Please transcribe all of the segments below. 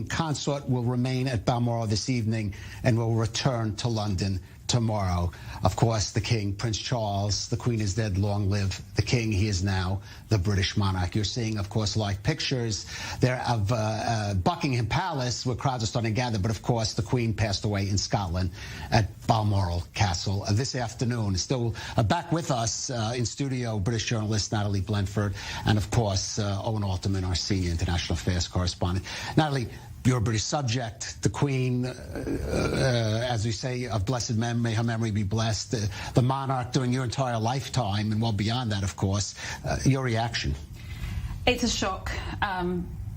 consort will remain at Balmoral this evening and will return to London tomorrow. Of course, the King, Prince Charles, the Queen is dead, long live the King. He is now the British monarch. You're seeing, of course, live pictures there of Buckingham Palace, where crowds are starting to gather. But, of course, the Queen passed away in Scotland at Balmoral Castle this afternoon. Still back with us in studio, British journalist Natalie Blenford, and, of course, Owen Alterman, our senior international affairs correspondent. Natalie, you're a British subject. The Queen, as we say, of blessed memory, may her memory be blessed. The monarch during your entire lifetime, and well beyond that, of course. Your reaction? It's a shock.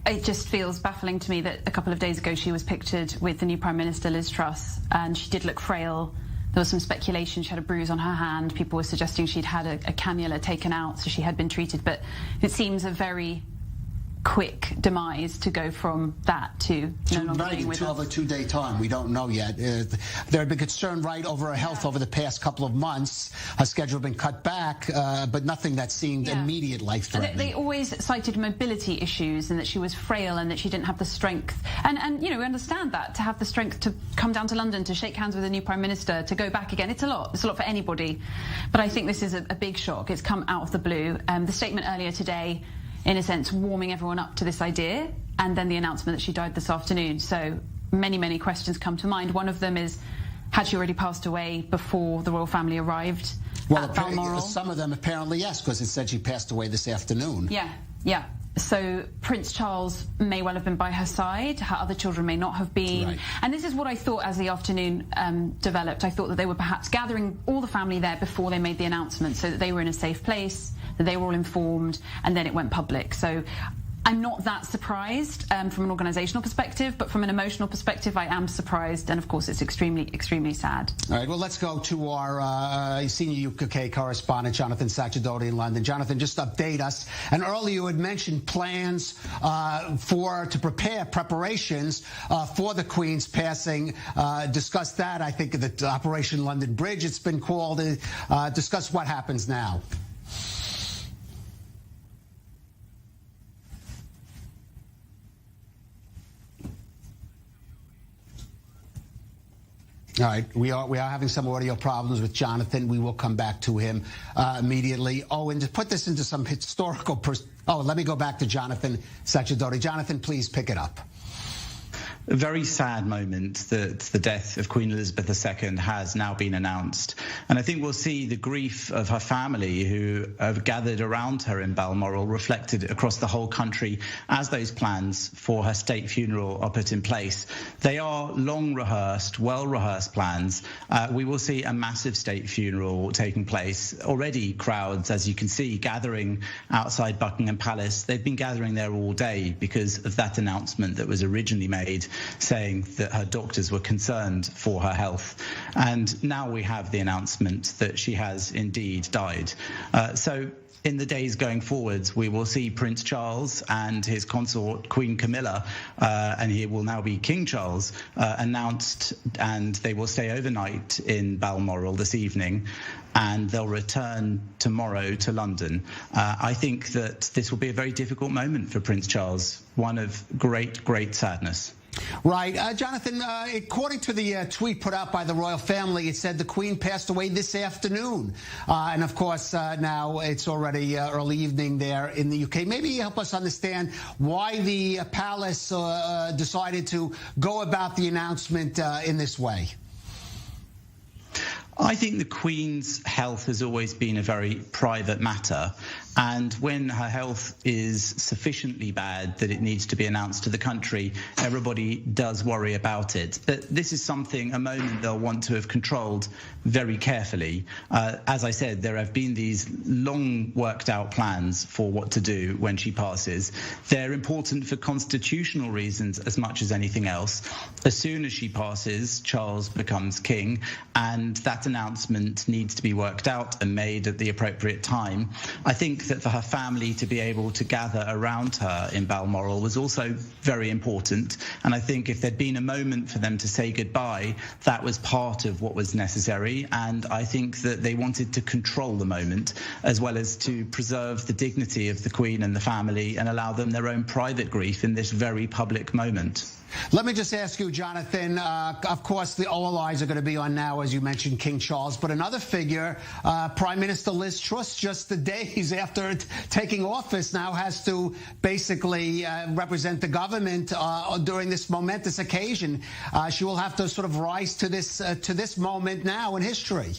It just feels baffling to me that a couple of days ago she was pictured with the new Prime Minister, Liz Truss, and she did look frail. There was some speculation she had a bruise on her hand. People were suggesting she'd had a cannula taken out, so she had been treated. But it seems a very quick demise to go from that to no longer being with us. Over a 2-day time. We don't know yet. There had been concern over her health over the past couple of months. Her schedule had been cut back, but nothing that seemed immediate life-threatening. They always cited mobility issues and that she was frail and that she didn't have the strength. And you know, we understand that, to have the strength to come down to London, to shake hands with a new Prime Minister, to go back again. It's a lot. It's a lot for anybody. But I think this is a big shock. It's come out of the blue. The statement earlier today, in a sense, warming everyone up to this idea, and then the announcement that she died this afternoon. So many questions come to mind. One of them is, had she already passed away before the royal family arrived at Balmoral? Some of them apparently yes, because it said she passed away this afternoon. Yeah. So Prince Charles may well have been by her side. Her other children may not have been. Right. And this is what I thought as the afternoon developed. I thought that they were perhaps gathering all the family there before they made the announcement, so that they were in a safe place, that they were all informed, and then it went public. So I'm not that surprised from an organisational perspective, but from an emotional perspective, I am surprised. And, of course, it's extremely sad. All right, well, let's go to our senior UK correspondent, Jonathan Sacerdoti in London. Jonathan, just update us. And earlier you had mentioned plans to prepare preparations for the Queen's passing. Discuss that. I think that Operation London Bridge, it's been called. Discuss what happens now. All right, we are having some audio problems with Jonathan. We will come back to him immediately. Oh, and to put this into some historical let me go back to Jonathan Sacerdoti. Jonathan, please pick it up. A very sad moment that the death of Queen Elizabeth II has now been announced. And I think we'll see the grief of her family who have gathered around her in Balmoral reflected across the whole country as those plans for her state funeral are put in place. They are long-rehearsed, well-rehearsed plans. We will see a massive state funeral taking place. Already crowds, as you can see, gathering outside Buckingham Palace. They've been gathering there all day because of that announcement that was originally made, saying that her doctors were concerned for her health. And now we have the announcement that she has indeed died. So in the days going forwards, we will see Prince Charles and his consort, Queen Camilla, and he will now be King Charles, announced, and they will stay overnight in Balmoral this evening, and they'll return tomorrow to London. I think that this will be a very difficult moment for Prince Charles, one of great sadness. Right. Jonathan, according to the tweet put out by the royal family, it said the Queen passed away this afternoon. And, of course, now it's already early evening there in the UK. Maybe help us understand why the palace decided to go about the announcement in this way. I think the Queen's health has always been a very private matter, and when her health is sufficiently bad that it needs to be announced to the country, everybody does worry about it. But this is a moment they'll want to have controlled very carefully. As I said, there have been these long worked out plans for what to do when she passes. They're important for constitutional reasons as much as anything else. As soon as she passes, Charles becomes king, and that announcement needs to be worked out and made at the appropriate time. I think that for her family to be able to gather around her in Balmoral was also very important, and I think if there'd been a moment for them to say goodbye, that was part of what was necessary, and I think that they wanted to control the moment as well as to preserve the dignity of the Queen and the family and allow them their own private grief in this very public moment. Let me just ask you, Jonathan, of course, all eyes are going to be on now, as you mentioned, King Charles, but another figure, Prime Minister Liz Truss, just the days after taking office, now has to basically represent the government during this momentous occasion. She will have to sort of rise to this moment now in history.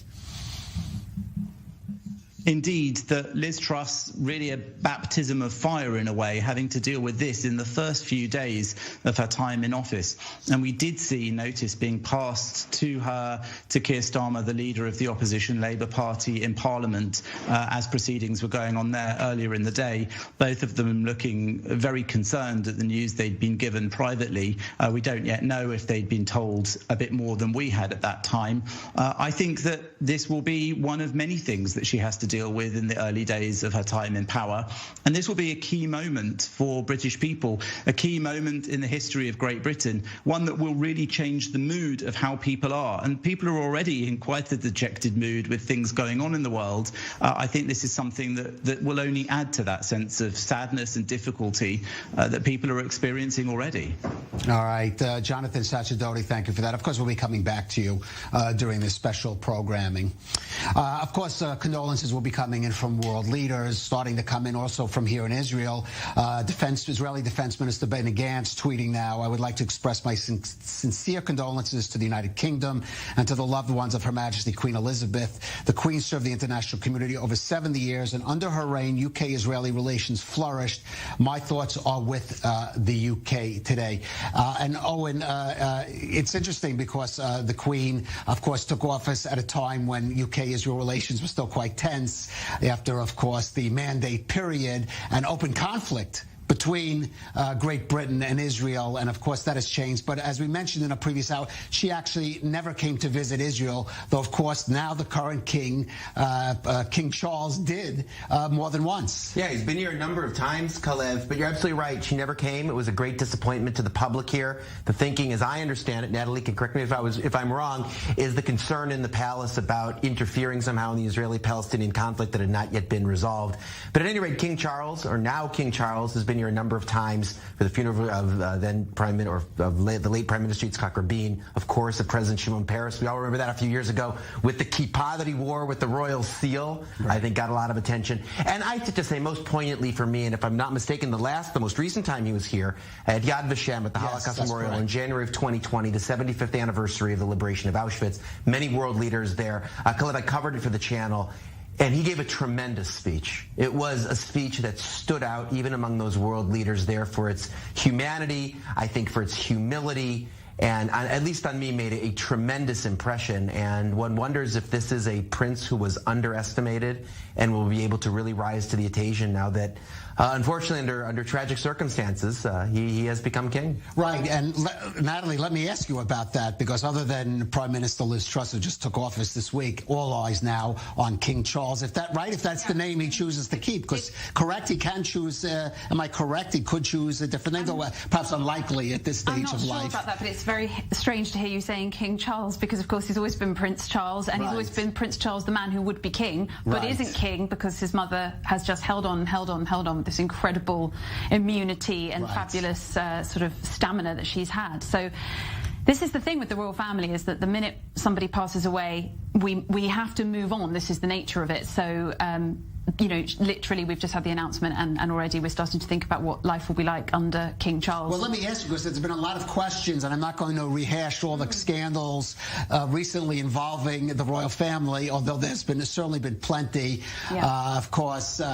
Indeed, that Liz Truss, really a baptism of fire in a way, having to deal with this in the first few days of her time in office. And we did see notice being passed to her, to Keir Starmer, the leader of the opposition Labour Party in Parliament, as proceedings were going on there earlier in the day, both of them looking very concerned at the news they'd been given privately. We don't yet know if they'd been told a bit more than we had at that time. I think that this will be one of many things that she has to deal with in the early days of her time in power. And this will be a key moment for British people, a key moment in the history of Great Britain, one that will really change the mood of how people are. And people are already in quite a dejected mood with things going on in the world. I think this is something that will only add to that sense of sadness and difficulty that people are experiencing already. All right, Jonathan Sacerdoti, thank you for that. Of course, we'll be coming back to you during this special programming. Of course, condolences will be coming in from world leaders, starting to come in also from here in Israel. Israeli Defense Minister Benny Gantz tweeting now, I would like to express my sincere condolences to the United Kingdom and to the loved ones of Her Majesty Queen Elizabeth. The Queen served the international community over 70 years, and under her reign, UK-Israeli relations flourished. My thoughts are with the UK today. And Owen, it's interesting because the Queen, of course, took office at a time when UK-Israel relations were still quite tense after, of course, the mandate period and open conflict between Great Britain and Israel, and of course that has changed. But as we mentioned in a previous hour, she actually never came to visit Israel, though of course now the current king, King Charles, did more than once. Yeah, he's been here a number of times, Kalev, but you're absolutely right. She never came. It was a great disappointment to the public here. The thinking, as I understand it, Natalie can correct me if I'm wrong, is the concern in the palace about interfering somehow in the Israeli-Palestinian conflict that had not yet been resolved. But at any rate, King Charles, or now King Charles, has been here a number of times for the funeral of the late Prime Minister Yitzhak Rabin, of course, of President Shimon Peres. We all remember that a few years ago with the kippah that he wore with the royal seal. Right. I think got a lot of attention. And I have to say, most poignantly for me, and if I'm not mistaken, the most recent time he was here at Yad Vashem at the Holocaust Memorial in January of 2020, the 75th anniversary of the liberation of Auschwitz. Many world leaders there. Khaled, I covered it for the channel. And he gave a tremendous speech. It was a speech that stood out even among those world leaders there for its humanity, I think for its humility, and at least on me made a tremendous impression. And one wonders if this is a prince who was underestimated and will be able to really rise to the occasion now that, unfortunately, under tragic circumstances, he has become king. Right, and Natalie, let me ask you about that, because other than Prime Minister Liz Truss, who just took office this week, all eyes now on King Charles. If that's the name he chooses to keep, because correct, he can choose. Am I correct? He could choose a different name, though perhaps unlikely at this stage of life. I'm not sure about that, but it's very strange to hear you saying King Charles, because of course he's always been Prince Charles, and he's always been Prince Charles, the man who would be king, but isn't king because his mother has just held on with this incredible immunity and fabulous sort of stamina that she's had. So this is the thing with the royal family, is that the minute somebody passes away, we have to move on. This is the nature of it. So you know, literally we've just had the announcement, and already we're starting to think about what life will be like under King Charles. Well, let me ask you, because there's been a lot of questions, and I'm not going to rehash all the scandals recently involving the royal family, although there's certainly been plenty. Of course, with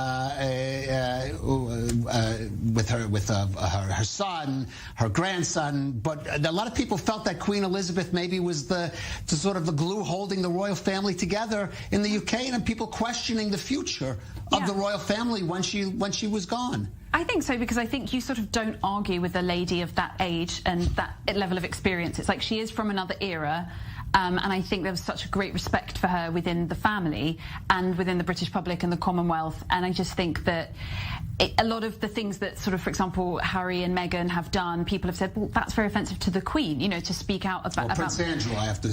her son, her grandson, but a lot of people felt that Queen Elizabeth maybe was the sort of the glue holding the royal family together in the UK, and people questioning the future of the royal family when she was gone. I think so, because I think you sort of don't argue with a lady of that age and that level of experience. It's like she is from another era, And I think there was such a great respect for her within the family and within the British public and the Commonwealth. And I just think that a lot of the things that sort of, for example, Harry and Meghan have done, people have said, well, that's very offensive to the Queen, you know, to speak out about... Prince Andrew, I have to...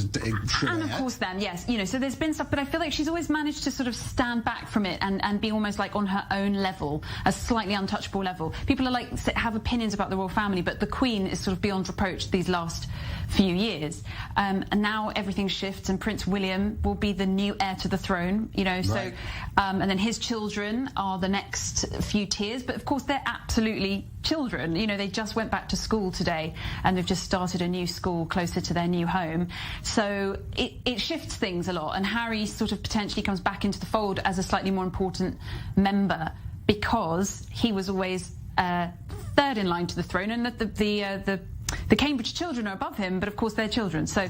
And of course then, yes, you know, so there's been stuff, but I feel like she's always managed to sort of stand back from it and be almost like on her own level, a slightly untouchable level. People are like, have opinions about the royal family, but the Queen is sort of beyond reproach these last few years. And now everything shifts and Prince William will be the new heir to the throne, you know, so, and then his children are the next few tiers, but of course they're absolutely children. You know, they just went back to school today and they've just started a new school closer to their new home. So it shifts things a lot, and Harry sort of potentially comes back into the fold as a slightly more important member because he was always third in line to the throne, and that the Cambridge children are above him, but of course they're children. So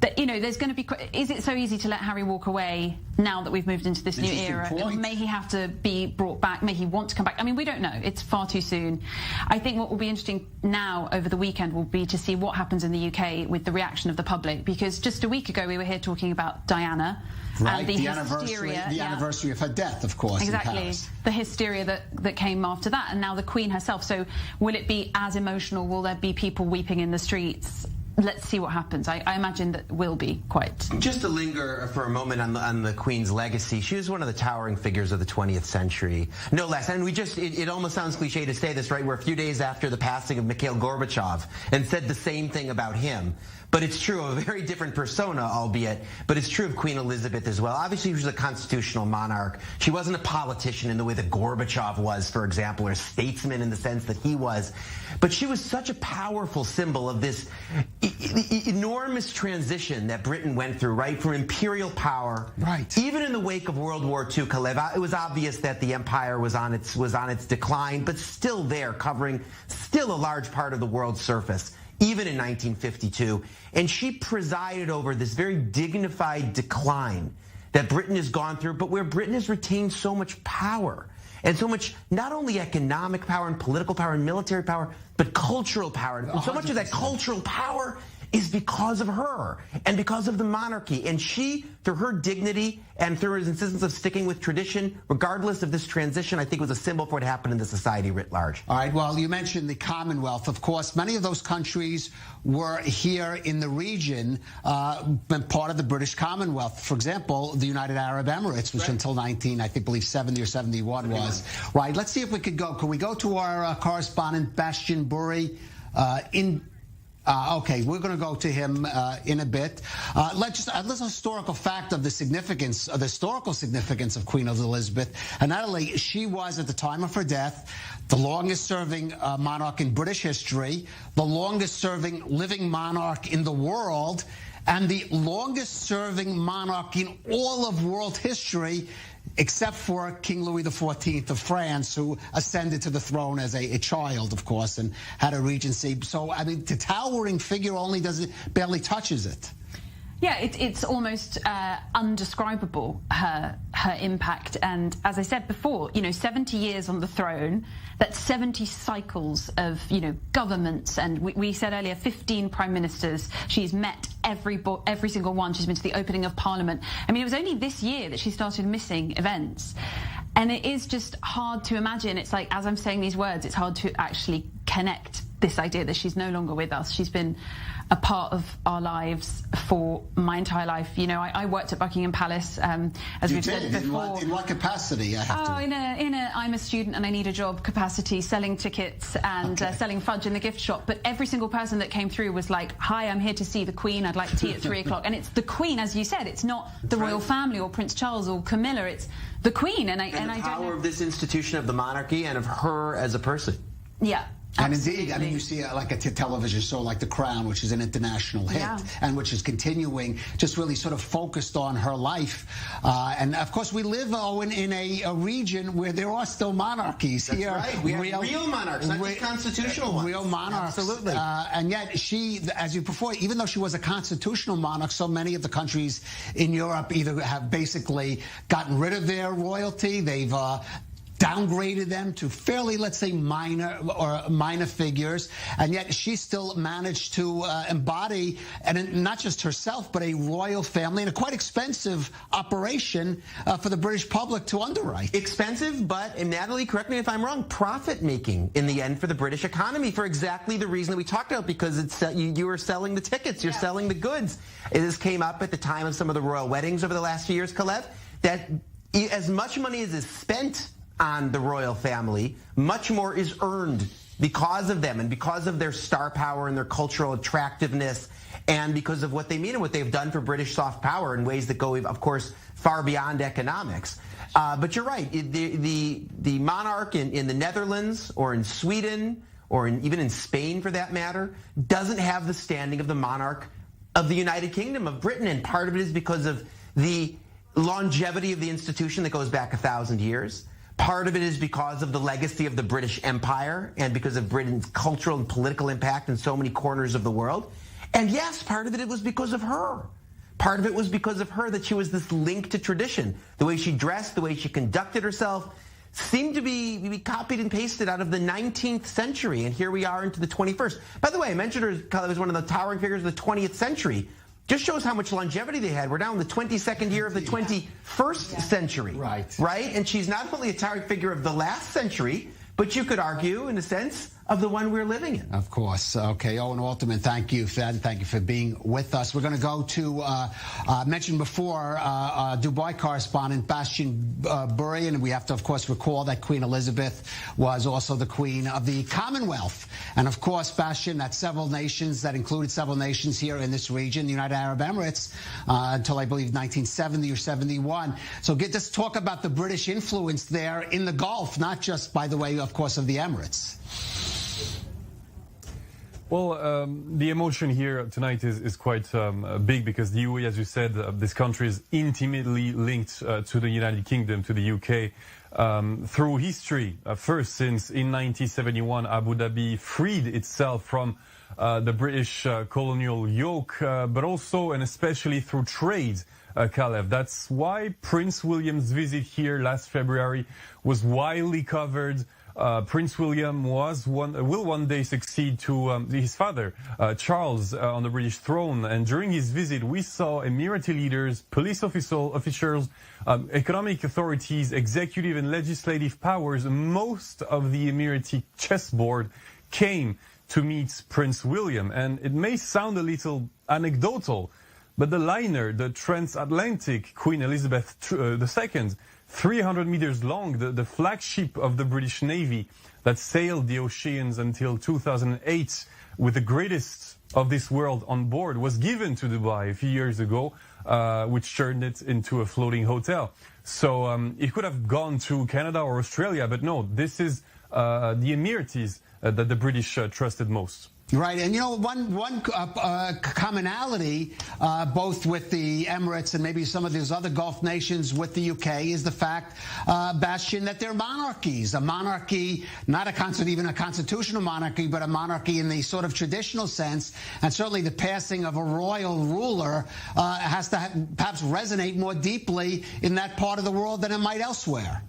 that, you know, there's going to be... Is it so easy to let Harry walk away now that we've moved into this new era? May he have to be brought back? May he want to come back? I mean, we don't know. It's far too soon. I think what will be interesting now over the weekend will be to see what happens in the UK with the reaction of the public, because just a week ago we were here talking about Diana. Right, and the hysteria, anniversary of her death, of course. Exactly, the hysteria that came after that, and now the Queen herself. So will it be as emotional? Will there be people weeping in the streets? Let's see what happens. I imagine that will be quite. Just to linger for a moment on the Queen's legacy, she was one of the towering figures of the 20th century, no less. And it almost sounds cliche to say this, right? We're a few days after the passing of Mikhail Gorbachev and said the same thing about him. But it's true of a very different persona, albeit, but it's true of Queen Elizabeth as well. Obviously, she was a constitutional monarch. She wasn't a politician in the way that Gorbachev was, for example, or a statesman in the sense that he was. But she was such a powerful symbol of this enormous transition that Britain went through, right? From imperial power. Right. Even in the wake of World War II, Kalev, it was obvious that the empire was on its decline, but still there, covering still a large part of the world's surface, even in 1952. And she presided over this very dignified decline that Britain has gone through, but where Britain has retained so much power. And so much, not only economic power and political power and military power, but cultural power. And so much of that cultural power is because of her and because of the monarchy. And she, through her dignity and through her insistence of sticking with tradition, regardless of this transition, I think was a symbol for what happened in the society writ large. All right, well, you mentioned the Commonwealth. Of course, many of those countries were here in the region, been part of the British Commonwealth. For example, the United Arab Emirates, which until 70 or 71 was. Right, let's see if we could go. Can we go to our correspondent, Bastian Burri, okay, we're going to go to him in a bit. Let's a historical fact of the significance, the historical significance of Queen Elizabeth. And not only she was, at the time of her death, the longest-serving monarch in British history, the longest-serving living monarch in the world, and the longest-serving monarch in all of world history, except for King Louis XIV of France, who ascended to the throne as a child, of course, and had a regency. So, I mean, the towering figure only barely touches it. Yeah, it's almost undescribable, her impact. And as I said before, 70 years on the throne, that's 70 cycles of, governments. And we said earlier, 15 prime ministers. She's met every single one. She's been to the opening of Parliament. I mean, it was only this year that she started missing events. And it is just hard to imagine. It's like, as I'm saying these words, it's hard to actually connect this idea that she's no longer with us. She's been a part of our lives for my entire life. I worked at Buckingham Palace, as we've said before. In what capacity? In a I'm a student and I need a job capacity, selling tickets and selling fudge in the gift shop. But every single person that came through was like, "Hi, I'm here to see the Queen. I'd like tea at 3 o'clock." And it's the Queen, as you said. It's not the royal family or Prince Charles or Camilla. It's the Queen. And I the don't power of this institution of the monarchy and of her as a person. Yeah. And indeed, I mean, you see like a television show like The Crown, which is an international hit, and which is continuing, just really sort of focused on her life. And of course, we live, Owen, in a region where there are still monarchies. That's right. We have real monarchs, not just constitutional ones. Real monarchs. Absolutely. And yet she, as you before, even though she was a constitutional monarch, so many of the countries in Europe either have basically gotten rid of their royalty, they've downgraded them to fairly, let's say, minor figures, and yet she still managed to embody, and not just herself, but a royal family, and a quite expensive operation for the British public to underwrite. Expensive, but, and Natalie, correct me if I'm wrong, profit-making in the end for the British economy for exactly the reason that we talked about, because it's you are selling the tickets, you're selling the goods. This came up at the time of some of the royal weddings over the last few years, Kalev, that as much money as is spent on the royal family, much more is earned because of them and because of their star power and their cultural attractiveness and because of what they mean and what they've done for British soft power in ways that go, of course, far beyond economics. But you're right. The monarch in the Netherlands or in Sweden or even in Spain, for that matter, doesn't have the standing of the monarch of the United Kingdom, of Britain. And part of it is because of the longevity of the institution that goes back 1,000 years. Part of it is because of the legacy of the British Empire and because of Britain's cultural and political impact in so many corners of the world. And yes, part of it was because of her. Part of it was because of her, that she was this link to tradition. The way she dressed, the way she conducted herself seemed to be copied and pasted out of the 19th century. And here we are into the 21st. By the way, I mentioned her as one of the towering figures of the 20th century. Just shows how much longevity they had. We're now in the 22nd year of the 21st century. Right. Right? And she's not only a towering figure of the last century, but you could argue, in a sense, of the one we're living in. Of course. Okay, Owen Alterman, thank you for that, and thank you for being with us. We're going to go to, mentioned before, Dubai correspondent Bastian Burry, and we have to, of course, recall that Queen Elizabeth was also the Queen of the Commonwealth. And, of course, Bastian, that included several nations here in this region, the United Arab Emirates, until, I believe, 1970 or 71. So let's talk about the British influence there in the Gulf, not just, by the way, of course, of the Emirates. Well, the emotion here tonight is quite big because the UAE, as you said, this country is intimately linked to the United Kingdom, to the UK, through history. First, since in 1971, Abu Dhabi freed itself from the British colonial yoke, but also and especially through trade, Kalev. That's why Prince William's visit here last February was widely covered. Prince William will one day succeed to his father, Charles, on the British throne. And during his visit, we saw Emirati leaders, police officials, economic authorities, executive and legislative powers. Most of the Emirati chessboard came to meet Prince William. And it may sound a little anecdotal, but the liner, the transatlantic Queen Elizabeth II, 300 meters long, the flagship of the British Navy that sailed the oceans until 2008 with the greatest of this world on board, was given to Dubai a few years ago, which turned it into a floating hotel. So it could have gone to Canada or Australia, but no, this is the Emiratis that the British trusted most. Right, and one commonality, both with the Emirates and maybe some of these other Gulf nations with the UK, is the fact, Bastian, that they're monarchies. A monarchy, not even a constitutional monarchy, but a monarchy in the sort of traditional sense. And certainly the passing of a royal ruler has to perhaps resonate more deeply in that part of the world than it might elsewhere.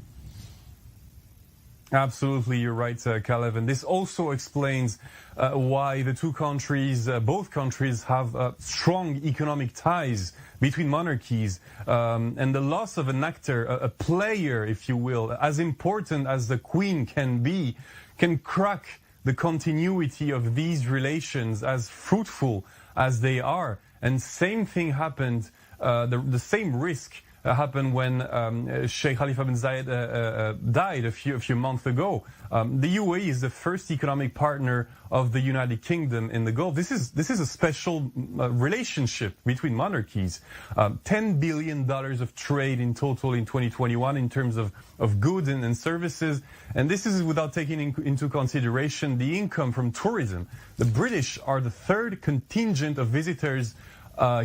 Absolutely, you're right, Kalev. And this also explains why the two countries, both countries, have strong economic ties between monarchies. And the loss of an actor, a player, if you will, as important as the Queen can be, can crack the continuity of these relations, as fruitful as they are. And same thing happened, the same risk happened when Sheikh Khalifa bin Zayed died a few months ago. The UAE is the first economic partner of the United Kingdom in the Gulf. This is a special relationship between monarchies. $10 billion of trade in total in 2021 in terms of goods and services. And this is without taking into consideration the income from tourism. The British are the third contingent of visitors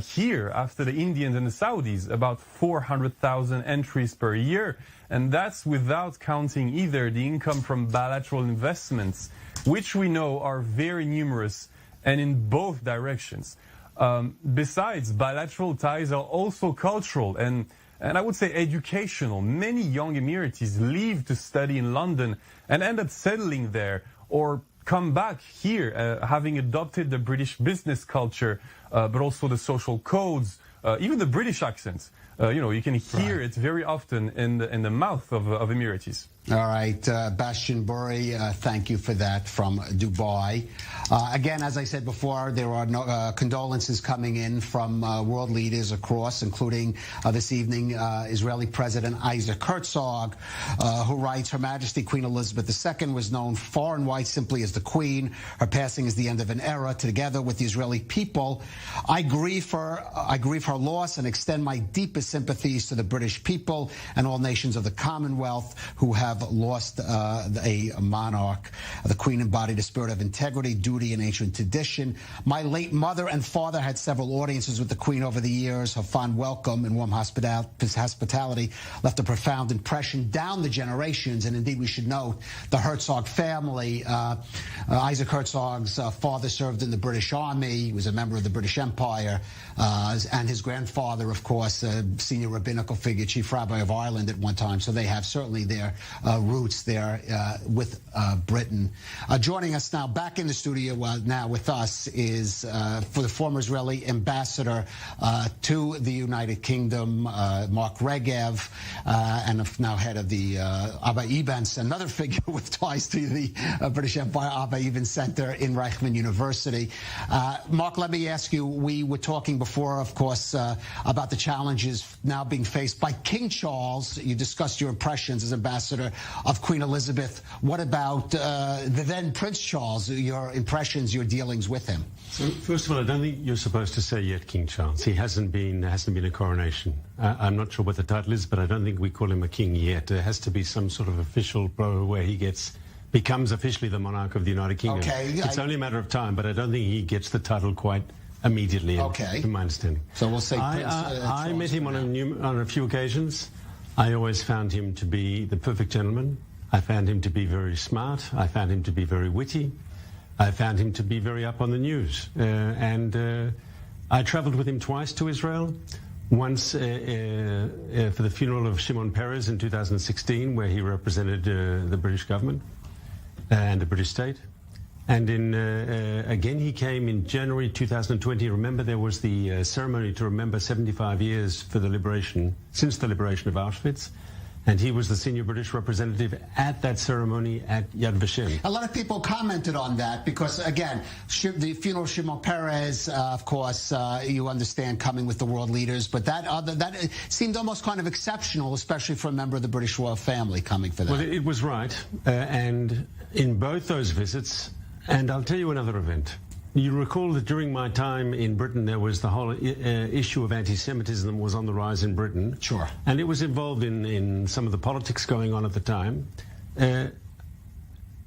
here after the Indians and the Saudis, about 400,000 entries per year. And that's without counting either the income from bilateral investments, which we know are very numerous and in both directions. Besides, bilateral ties are also cultural. And and I would say educational. Many young Emiratis leave to study in London and end up settling there, or come back here, having adopted the British business culture, but also the social codes, even the British accents. You can hear it very often in the mouth of Emiratis. All right, Bastian Burry, thank you for that from Dubai. Again, as I said before, there are condolences coming in from world leaders across, including this evening Israeli President Isaac Herzog, who writes, Her Majesty Queen Elizabeth II was known far and wide simply as the Queen. Her passing is the end of an era. Together with the Israeli people, I grieve her loss and extend my deepest sympathies to the British people and all nations of the Commonwealth who have lost a monarch. The Queen embodied a spirit of integrity, duty, and ancient tradition. My late mother and father had several audiences with the Queen over the years. Her fond welcome and warm hospitality left a profound impression down the generations. And indeed, we should note the Herzog family. Isaac Herzog's father served in the British Army. He was a member of the British Empire. And his grandfather, of course, a senior rabbinical figure, Chief Rabbi of Ireland at one time. So they have certainly their roots there with Britain. Joining us now back in the studio now with us is for the former Israeli ambassador to the United Kingdom, Mark Regev, and now head of the Abba Eban, another figure with ties to the British Empire, Abba Eban Center in Reichman University. Mark, let me ask you, we were talking before, of course, about the challenges now being faced by King Charles. You discussed your impressions as ambassador of Queen Elizabeth. What about the then Prince Charles, your impressions, your dealings with him? So, first of all, I don't think you're supposed to say yet King Charles. He hasn't been a coronation. I'm not sure what the title is, but I don't think we call him a king yet. There has to be some sort of official where he becomes officially the monarch of the United Kingdom. Okay, it's only a matter of time, but I don't think he gets the title quite immediately, in my understanding. So we'll say I met him on a few occasions. I always found him to be the perfect gentleman. I found him to be very smart. I found him to be very witty. I found him to be very up on the news. I travelled with him twice to Israel. Once for the funeral of Shimon Peres in 2016, where he represented the British government and the British state. And again, he came in January 2020. Remember, there was the ceremony to remember 75 years for the liberation, since the liberation of Auschwitz. And he was the senior British representative at that ceremony at Yad Vashem. A lot of people commented on that because, again, the funeral of Shimon Peres, of course, you understand coming with the world leaders, but that seemed almost kind of exceptional, especially for a member of the British royal family coming for that. Well, it was right. And in both those visits, and I'll tell you another event. You recall that during my time in Britain, there was the whole issue of anti-Semitism that was on the rise in Britain. Sure. And it was involved in some of the politics going on at the time.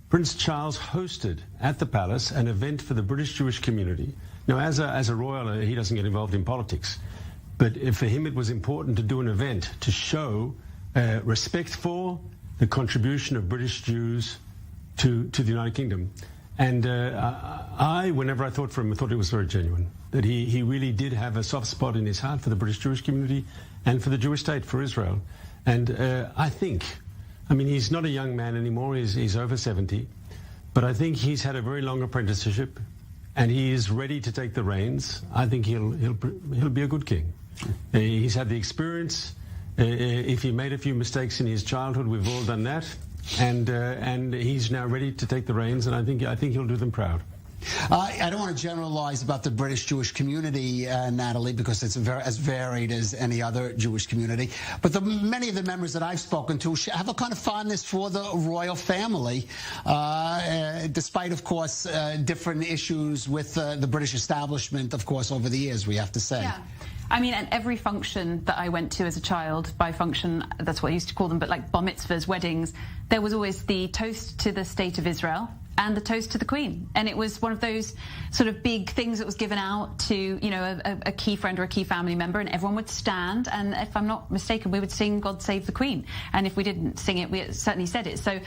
Prince Charles hosted at the palace an event for the British Jewish community. Now, as a royal, he doesn't get involved in politics. But for him, it was important to do an event to show respect for the contribution of British Jews to the United Kingdom. And whenever I thought from him, I thought it was very genuine, that he really did have a soft spot in his heart for the British Jewish community and for the Jewish state, for Israel. And I mean, he's not a young man anymore, he's over 70, but I think he's had a very long apprenticeship and he is ready to take the reins. I think he'll be a good king. He's had the experience. If he made a few mistakes in his childhood, we've all done that. And he's now ready to take the reins, and I think he'll do them proud. I don't want to generalize about the British Jewish community, Natalie, because it's as varied as any other Jewish community. But many of the members that I've spoken to have a kind of fondness for the royal family, despite, of course, different issues with the British establishment, of course, over the years, we have to say. Yeah. I mean, at every function that I went to as a child, by function, that's what I used to call them, but like bar mitzvahs, weddings, there was always the toast to the State of Israel and the toast to the Queen. And it was one of those sort of big things that was given out to, you know, a key friend or a key family member, and everyone would stand. And if I'm not mistaken, we would sing God Save the Queen. And if we didn't sing it, we certainly said it. So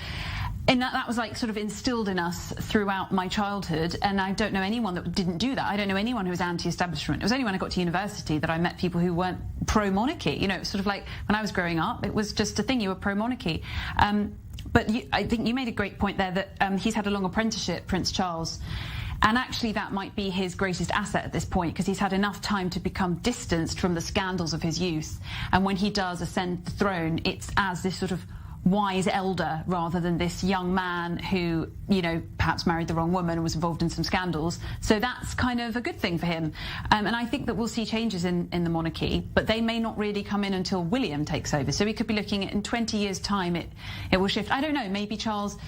And that was like sort of instilled in us throughout my childhood, and I don't know anyone that didn't do that. I don't know anyone who was anti-establishment. It was only when I got to university that I met people who weren't pro-monarchy. You know, it was sort of like when I was growing up, it was just a thing, you were pro-monarchy. But I think you made a great point there that he's had a long apprenticeship, Prince Charles. And actually that might be his greatest asset at this point, because he's had enough time to become distanced from the scandals of his youth. And when he does ascend the throne, it's as this sort of wise elder rather than this young man who, you know, perhaps married the wrong woman and was involved in some scandals. So that's kind of a good thing for him. And I think that we'll see changes in the monarchy, but they may not really come in until William takes over. So we could be looking at in 20 years' time it will shift. I don't know, maybe Charles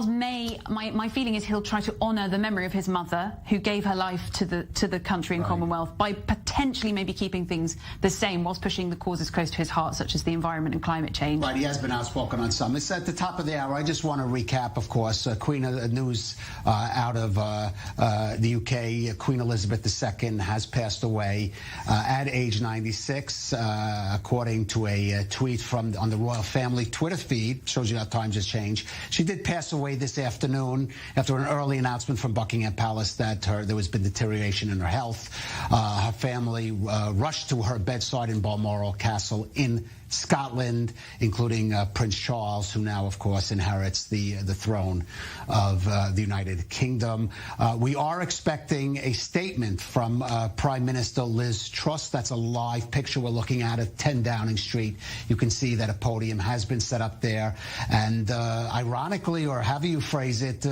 may, my feeling is he'll try to honour the memory of his mother, who gave her life to the country and Commonwealth, by potentially maybe keeping things the same whilst pushing the causes close to his heart, such as the environment and climate change. Right, he has been outspoken on some. It's at the top of the hour. I just want to recap, of course, news out of the UK. Queen Elizabeth II has passed away at age 96, according to a tweet on the royal family Twitter feed. Shows you how times has changed. She did pass away this afternoon after an early announcement from Buckingham Palace that there has been deterioration in her health. Her family rushed to her bedside in Balmoral Castle in Scotland, including Prince Charles, who now, of course, inherits the throne of the United Kingdom. We are expecting a statement from Prime Minister Liz Truss. That's a live picture we're looking at 10 Downing Street. You can see that a podium has been set up there. And ironically, or however you phrase it,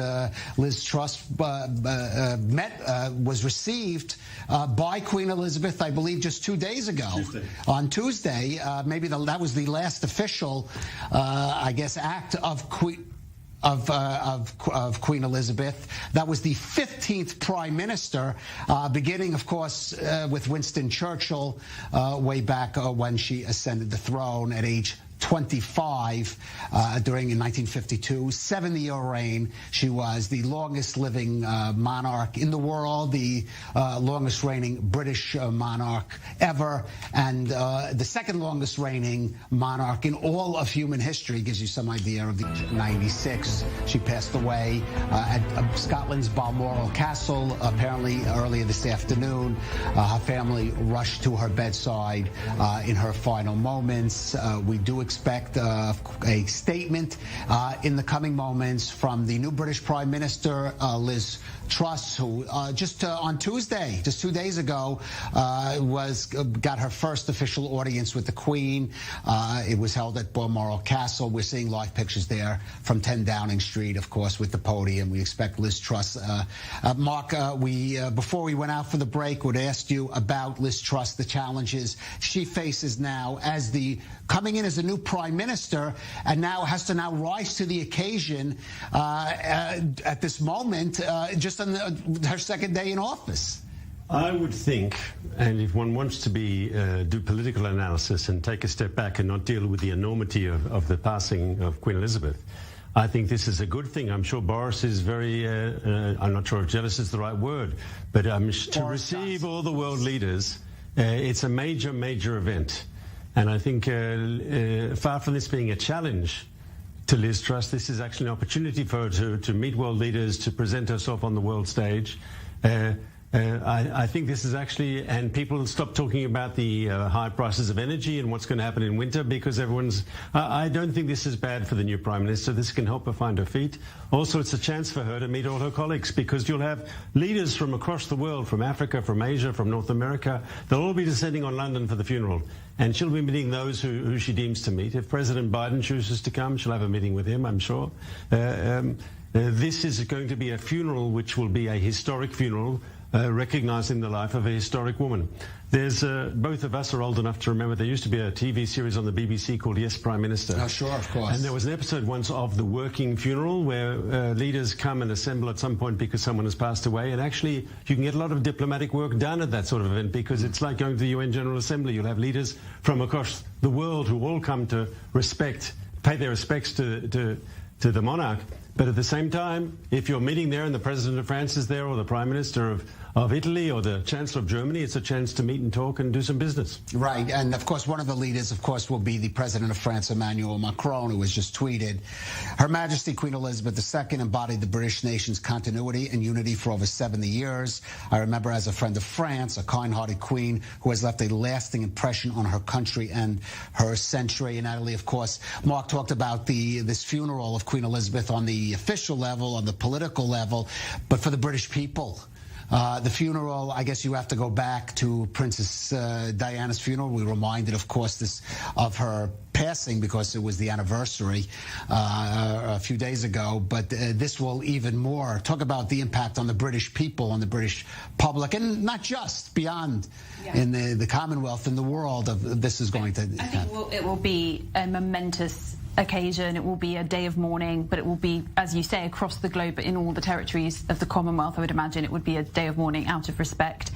Liz Truss was received by Queen Elizabeth, I believe, just 2 days ago. On Tuesday. Maybe that was the last official, I guess, act of Queen Elizabeth. That was the 15th Prime Minister, beginning, of course, with Winston Churchill way back when she ascended the throne at age 25 in 1952, 7-year reign. She was the longest living monarch in the world, the longest reigning British monarch ever, and the second longest reigning monarch in all of human history. Gives you some idea of the 96. She passed away at Scotland's Balmoral Castle, apparently earlier this afternoon. Her family rushed to her bedside in her final moments. We do expect a statement in the coming moments from the new British Prime Minister, Liz Truss, who just on Tuesday, just 2 days ago, got her first official audience with the Queen. It was held at Balmoral Castle. We're seeing live pictures there from 10 Downing Street, of course, with the podium. We expect Liz Truss. Mark, before we went out for the break, would ask you about Liz Truss, the challenges she faces now as coming in as a new Prime Minister, and now has to rise to the occasion at this moment, just on her second day in office. I would think, and if one wants to do political analysis and take a step back and not deal with the enormity of the passing of Queen Elizabeth, I think this is a good thing. I'm sure Boris is very, I'm not sure if jealous is the right word, but to receive all the world leaders, it's a major, major event. And I think far from this being a challenge to Liz Truss, this is actually an opportunity for her to meet world leaders, to present herself on the world stage. I think this is actually, and people stop talking about the high prices of energy and what's going to happen in winter, because I don't think this is bad for the new Prime Minister. This can help her find her feet. Also, it's a chance for her to meet all her colleagues, because you'll have leaders from across the world, from Africa, from Asia, from North America. They'll all be descending on London for the funeral. And she'll be meeting those who she deems to meet. If President Biden chooses to come, she'll have a meeting with him, I'm sure. This is going to be a funeral which will be a historic funeral, recognising the life of a historic woman. There's both of us are old enough to remember there used to be a TV series on the BBC called Yes, Prime Minister. Oh, sure, of course. And there was an episode once of the working funeral where leaders come and assemble at some point because someone has passed away. And actually, you can get a lot of diplomatic work done at that sort of event, because it's like going to the UN General Assembly. You'll have leaders from across the world who all come to pay their respects to the monarch. But at the same time, if you're meeting there and the President of France is there, or the Prime Minister of Italy or the Chancellor of Germany. It's a chance to meet and talk and do some business. Right. And, of course, one of the leaders, of course, will be the President of France, Emmanuel Macron, who has just tweeted, Her Majesty Queen Elizabeth II embodied the British nation's continuity and unity for over 70 years. I remember as a friend of France, a kind-hearted queen who has left a lasting impression on her country and her century. And Natalie, of course, Mark talked about this funeral of Queen Elizabeth on the official level, on the political level, but for the British people. The funeral, I guess you have to go back to Princess Diana's funeral. We reminded, of course, of her passing because it was the anniversary a few days ago. But this will even more talk about the impact on the British people, on the British public, and not just beyond in the Commonwealth, in the world. This is going to happen. I think it will be a momentous occasion. It will be a day of mourning, but it will be, as you say, across the globe, but in all the territories of the Commonwealth. I would imagine it would be a day of mourning out of respect.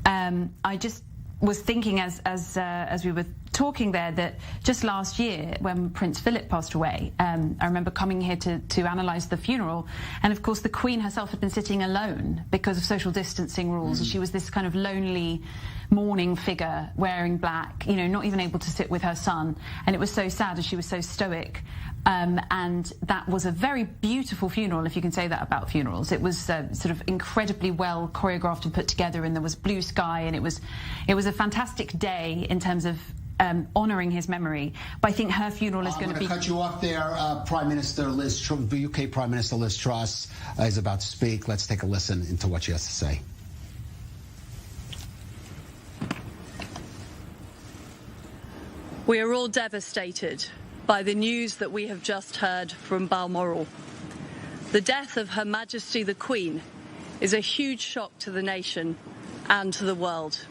I just was thinking as we were talking there that just last year when Prince Philip passed away, I remember coming here to analyse the funeral, and of course the Queen herself had been sitting alone because of social distancing rules, and she was this kind of lonely mourning figure wearing black, not even able to sit with her son, and it was so sad as she was so stoic. And that was a very beautiful funeral, if you can say that about funerals. It was sort of incredibly well choreographed and put together, and there was blue sky, and it was a fantastic day in terms of honouring his memory. But I think her funeral is going to be... I'm going to cut you off there. The UK Prime Minister Liz Truss is about to speak. Let's take a listen into what she has to say. We are all devastated by the news that we have just heard from Balmoral. The death of Her Majesty the Queen is a huge shock to the nation and to the world.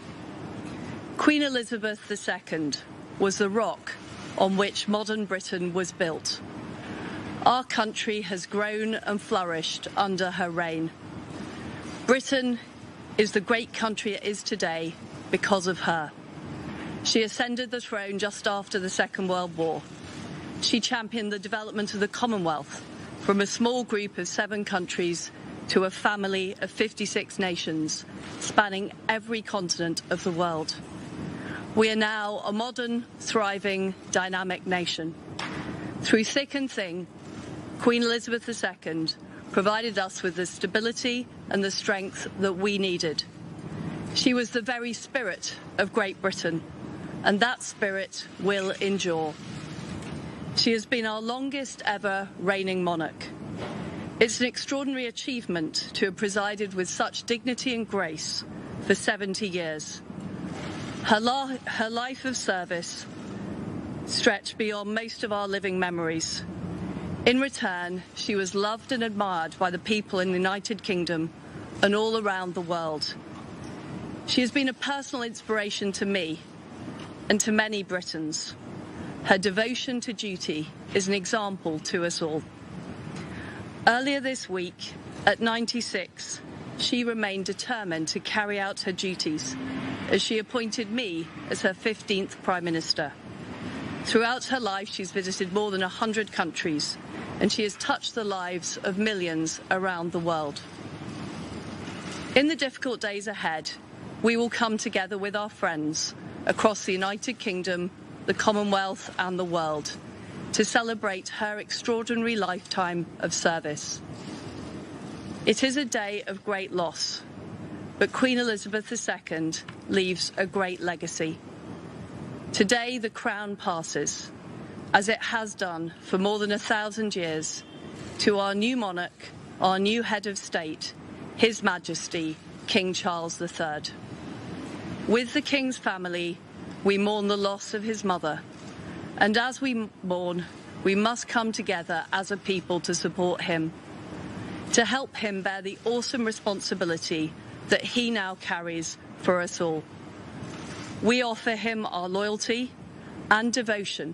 Queen Elizabeth II was the rock on which modern Britain was built. Our country has grown and flourished under her reign. Britain is the great country it is today because of her. She ascended the throne just after the Second World War. She championed the development of the Commonwealth from a small group of 7 countries to a family of 56 nations, spanning every continent of the world. We are now a modern, thriving, dynamic nation. Through thick and thin, Queen Elizabeth II provided us with the stability and the strength that we needed. She was the very spirit of Great Britain, and that spirit will endure. She has been our longest ever reigning monarch. It's an extraordinary achievement to have presided with such dignity and grace for 70 years. Her life of service stretched beyond most of our living memories. In return, she was loved and admired by the people in the United Kingdom and all around the world. She has been a personal inspiration to me and to many Britons. Her devotion to duty is an example to us all. Earlier this week, at 96, she remained determined to carry out her duties as she appointed me as her 15th Prime Minister. Throughout her life, she's visited more than 100 countries, and she has touched the lives of millions around the world. In the difficult days ahead, we will come together with our friends across the United Kingdom, the Commonwealth and the world to celebrate her extraordinary lifetime of service. It is a day of great loss, but Queen Elizabeth II leaves a great legacy. Today the crown passes, as it has done for more than 1,000 years, to our new monarch, our new head of state, His Majesty King Charles III. With the King's family, we mourn the loss of his mother, and as we mourn, we must come together as a people to support him, to help him bear the awesome responsibility that he now carries for us all. We offer him our loyalty and devotion,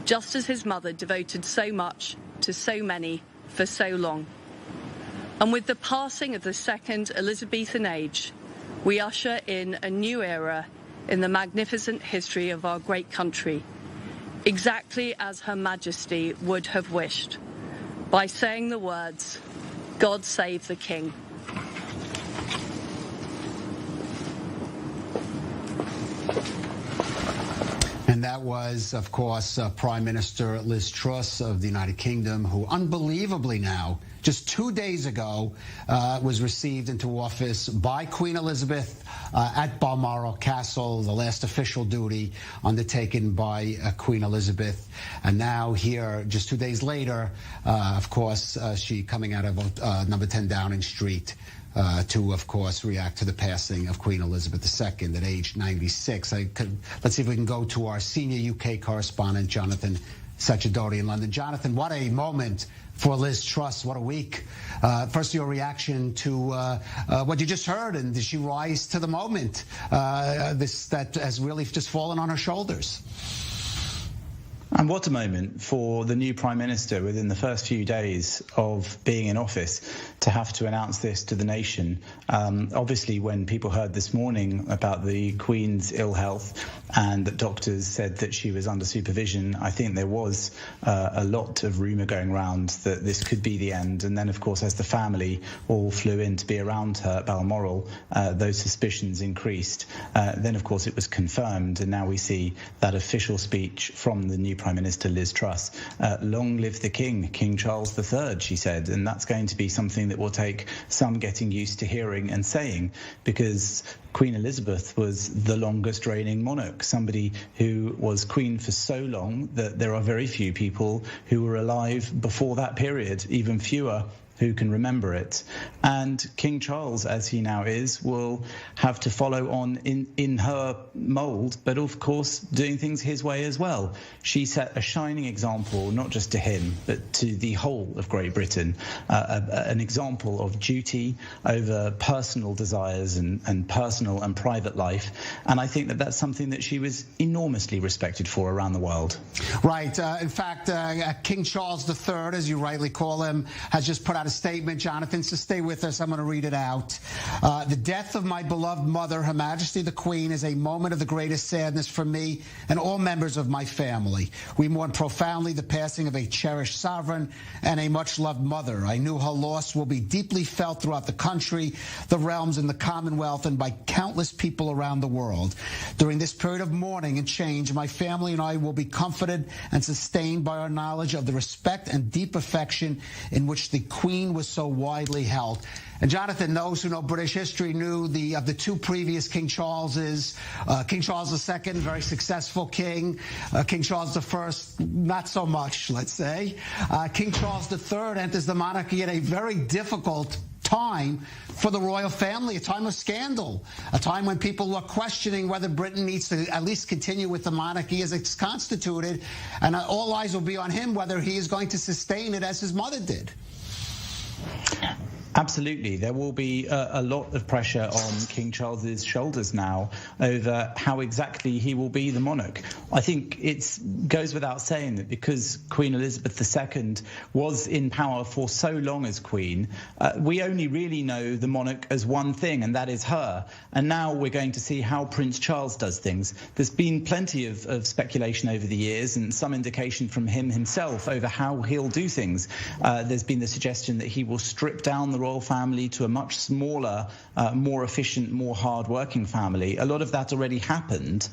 just as his mother devoted so much to so many for so long. And with the passing of the second Elizabethan age, we usher in a new era in the magnificent history of our great country, exactly as Her Majesty would have wished, by saying the words, "God save the King." that was, of course, Prime Minister Liz Truss of the United Kingdom, who unbelievably now, just 2 days ago, was received into office by Queen Elizabeth at Balmoral Castle, the last official duty undertaken by Queen Elizabeth. And now here, just 2 days later, of course, she coming out of number 10 Downing Street to, of course, react to the passing of Queen Elizabeth II at age 96. Let's see if we can go to our senior UK correspondent, Jonathan Sacerdoti in London. Jonathan, what a moment for Liz Truss. What a week. First, your reaction to what you just heard, and did she rise to the moment that has really just fallen on her shoulders? And what a moment for the new Prime Minister within the first few days of being in office to have to announce this to the nation. Obviously, when people heard this morning about the Queen's ill health and that doctors said that she was under supervision, I think there was a lot of rumour going around that this could be the end. And then, of course, as the family all flew in to be around her at Balmoral, those suspicions increased. Then, of course, it was confirmed. And now we see that official speech from the new Prime Minister Liz Truss. Long live the King, King Charles III, she said. And that's going to be something that will take some getting used to hearing and saying, because Queen Elizabeth was the longest reigning monarch, somebody who was queen for so long that there are very few people who were alive before that period, even fewer who can remember it. And King Charles, as he now is, will have to follow on in her mould, but of course doing things his way as well. She set a shining example, not just to him, but to the whole of Great Britain, an example of duty over personal desires and personal and private life. And I think that that's something that she was enormously respected for around the world. Right. In fact, King Charles III, as you rightly call him, has just put out a statement, Jonathan, so stay with us. I'm going to read it out. The death of my beloved mother, Her Majesty the Queen, is a moment of the greatest sadness for me and all members of my family. We mourn profoundly the passing of a cherished sovereign and a much-loved mother. I knew her loss will be deeply felt throughout the country, the realms, and the Commonwealth, and by countless people around the world. During this period of mourning and change, my family and I will be comforted and sustained by our knowledge of the respect and deep affection in which the Queen was so widely held. And Jonathan, those who know British history knew of the two previous King Charleses. King Charles II, very successful king. King Charles I, not so much, let's say. King Charles III enters the monarchy at a very difficult time for the royal family, a time of scandal, a time when people are questioning whether Britain needs to at least continue with the monarchy as it's constituted, and all eyes will be on him whether he is going to sustain it as his mother did. Absolutely. There will be a lot of pressure on King Charles's shoulders now over how exactly he will be the monarch. I think it goes without saying that because Queen Elizabeth II was in power for so long as Queen, we only really know the monarch as one thing, and that is her. And now we're going to see how Prince Charles does things. There's been plenty of speculation over the years and some indication from him himself over how he'll do things. There's been the suggestion that he will strip down the royal family to a much smaller, more efficient, more hard-working family. A lot of that already happened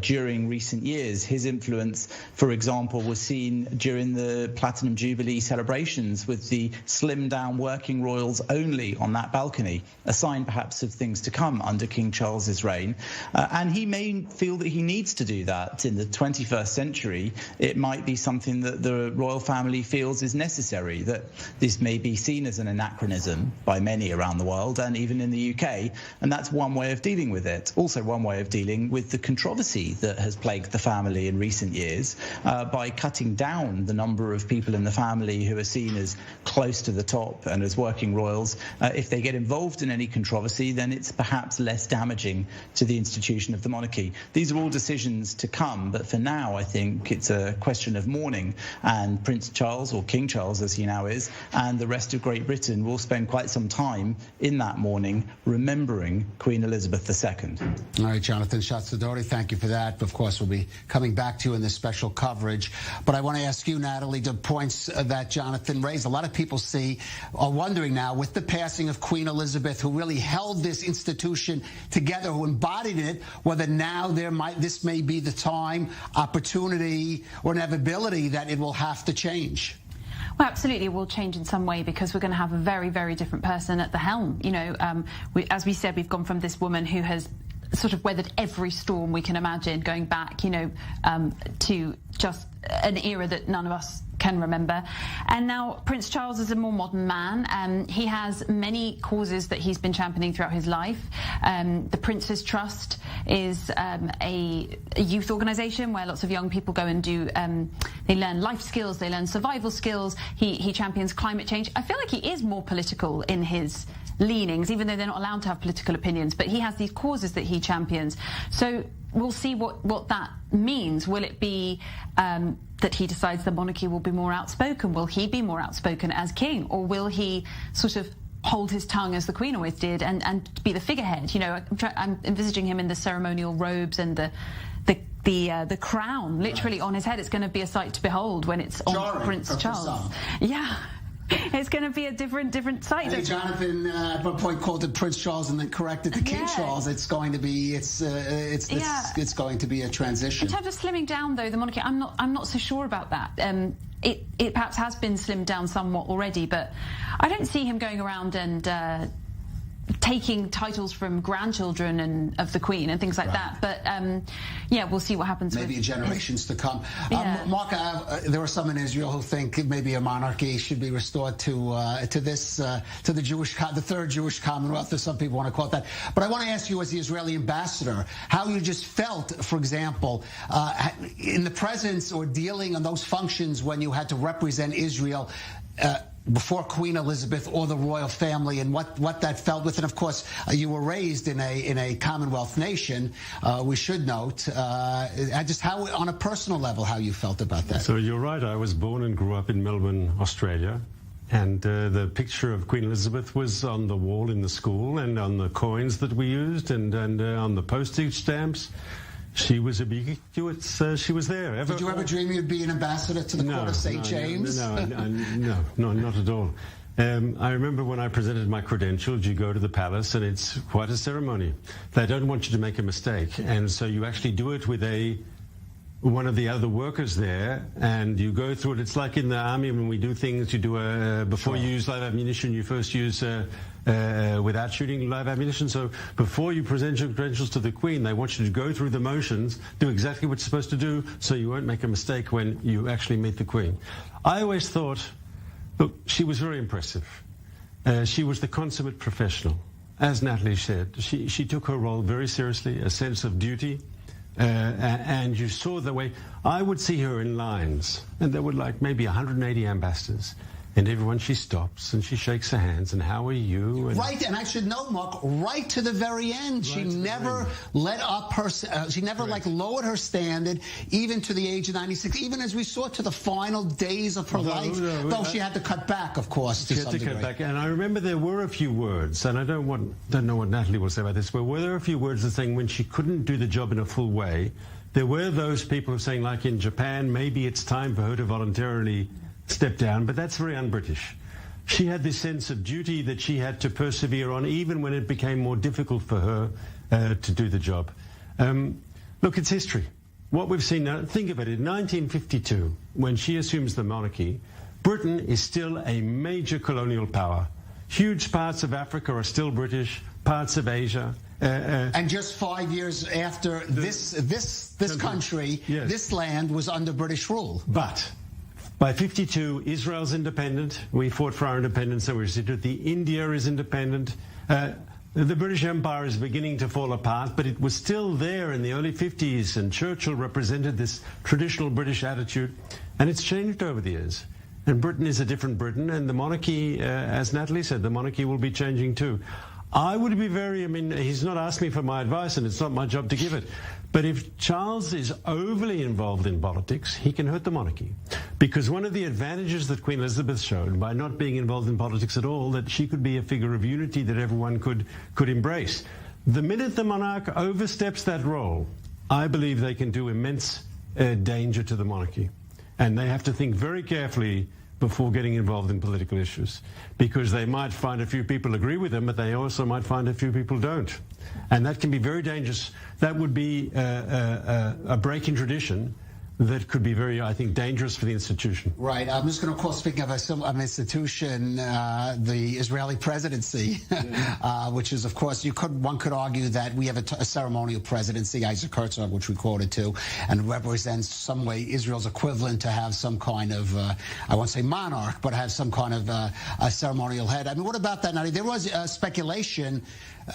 during recent years. His influence, for example, was seen during the Platinum Jubilee celebrations with the slimmed-down working royals only on that balcony, a sign perhaps of things to come under King Charles's reign. And he may feel that he needs to do that in the 21st century. It might be something that the royal family feels is necessary, that this may be seen as an anachronism by many around the world and even in the UK, and that's one way of dealing with it. Also one way of dealing with the controversy that has plagued the family in recent years by cutting down the number of people in the family who are seen as close to the top and as working royals. If they get involved in any controversy, then it's perhaps less damaging to the institution of the monarchy. These are all decisions to come, but for now I think it's a question of mourning, and Prince Charles, or King Charles as he now is, and the rest of Great Britain will spend spend quite some time in that morning remembering Queen Elizabeth II. All right, Jonathan Schatz-Sidoti, thank you for that. Of course, we'll be coming back to you in this special coverage. But I want to ask you, Natalie, the points that Jonathan raised. A lot of people are wondering now, with the passing of Queen Elizabeth, who really held this institution together, who embodied it, whether now this may be the time, opportunity, or inevitability that it will have to change. Well, absolutely, it will change in some way, because we're going to have a very, very different person at the helm. You know, as we said, we've gone from this woman who has sort of weathered every storm we can imagine, going back, you know, to just an era that none of us can remember. And now Prince Charles is a more modern man. He has many causes that he's been championing throughout his life. The Prince's Trust is a youth organisation where lots of young people go and do, they learn life skills, they learn survival skills. He champions climate change. I feel like he is more political in his leanings, even though they're not allowed to have political opinions, but he has these causes that he champions. So we'll see what that means. Will it be that he decides the monarchy will be more outspoken? Will he be more outspoken as king? Or will he sort of hold his tongue, as the Queen always did, and be the figurehead? You know, I'm envisaging him in the ceremonial robes and the crown literally on his head. It's going to be a sight to behold when it's on Prince Charles. Yeah. It's going to be a different sight. Hey, Jonathan, at one point called it Prince Charles and then corrected to King Charles. It's going to be it's going to be a transition. In terms of slimming down, though, the monarchy, I'm not so sure about that. It perhaps has been slimmed down somewhat already, but I don't see him going around and taking titles from grandchildren and of the Queen and things like that. But yeah, we'll see what happens. Maybe in generations to come. Yeah. Mark, there are some in Israel who think maybe a monarchy should be restored to the third Jewish Commonwealth, as some people want to call it that. But I want to ask you, as the Israeli ambassador, how you just felt, for example, in the presence or dealing on those functions when you had to represent Israel before Queen Elizabeth or the royal family, and what that felt with. And of course, you were raised in a Commonwealth nation. We should note, just how, on a personal level, how you felt about that. So you're right. I was born and grew up in Melbourne, Australia. And the picture of Queen Elizabeth was on the wall in the school and on the coins that we used and on the postage stamps. She was ubiquitous. She was there. Did you ever dream you'd be an ambassador to the court of St. James? No, not at all. I remember when I presented my credentials, you go to the palace and it's quite a ceremony. They don't want you to make a mistake. And so you actually do it with one of the other workers there, and you go through it. It's like in the army when we do things, you do before you use live ammunition, you first use without shooting live ammunition. So before you present your credentials to the Queen, they want you to go through the motions, do exactly what you're supposed to do, so you won't make a mistake when you actually meet the Queen. I always thought, look, she was very impressive. She was the consummate professional. As Natalie said, she took her role very seriously, a sense of duty. And you saw the way I would see her in lines, and there were like maybe 180 ambassadors. And everyone, she stops and she shakes her hands and how are you? And right, and I should note, Mark, right to the very end, she never let up her, she never lowered her standard, even to the age of 96, even as we saw to the final days of her life, though she had to cut back, of course, to some degree. Cut back. And I remember there were a few words, and I don't know what Natalie will say about this, but were there a few words that saying when she couldn't do the job in a full way, there were those people who were saying, like in Japan, maybe it's time for her to voluntarily step down, but that's very un-British. She had this sense of duty that she had to persevere on, even when it became more difficult for her to do the job. Look, it's history. What we've seen now, think of it, in 1952, when she assumes the monarchy, Britain is still a major colonial power. Huge parts of Africa are still British, parts of Asia. And just 5 years after this country, this land was under British rule. But by 52, Israel's independent. We fought for our independence, so we're situated. The India is independent. The British Empire is beginning to fall apart, but it was still there in the early 50s, and Churchill represented this traditional British attitude, and it's changed over the years. And Britain is a different Britain, and the monarchy, as Natalie said, the monarchy will be changing too. I would be very, I mean, he's not asked me for my advice and it's not my job to give it. But if Charles is overly involved in politics, he can hurt the monarchy. Because one of the advantages that Queen Elizabeth showed by not being involved in politics at all, that she could be a figure of unity that everyone could embrace. The minute the monarch oversteps that role, I believe they can do immense danger to the monarchy. And they have to think very carefully before getting involved in political issues, because they might find a few people agree with them, but they also might find a few people don't. And that can be very dangerous. That would be a break in tradition that could be very, I think, dangerous for the institution. Right. I'm just going to call, speaking of an institution, the Israeli presidency, which is, of course, one could argue that we have a ceremonial presidency, Isaac Herzog, which we quoted to, and represents some way Israel's equivalent to have some kind of, I won't say monarch, but have some kind of a ceremonial head. I mean, what about that? Now, there was speculation.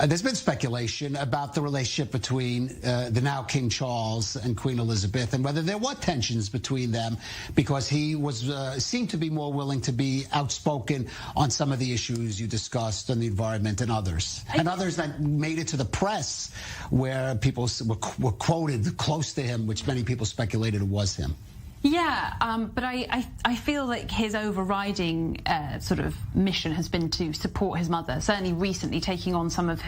There's been speculation about the relationship between the now King Charles and Queen Elizabeth, and whether there were tensions between them, because he was seemed to be more willing to be outspoken on some of the issues you discussed, on the environment and others, that made it to the press, where people were quoted close to him, which many people speculated it was him. Yeah, but I feel like his overriding sort of mission has been to support his mother, certainly recently taking on some of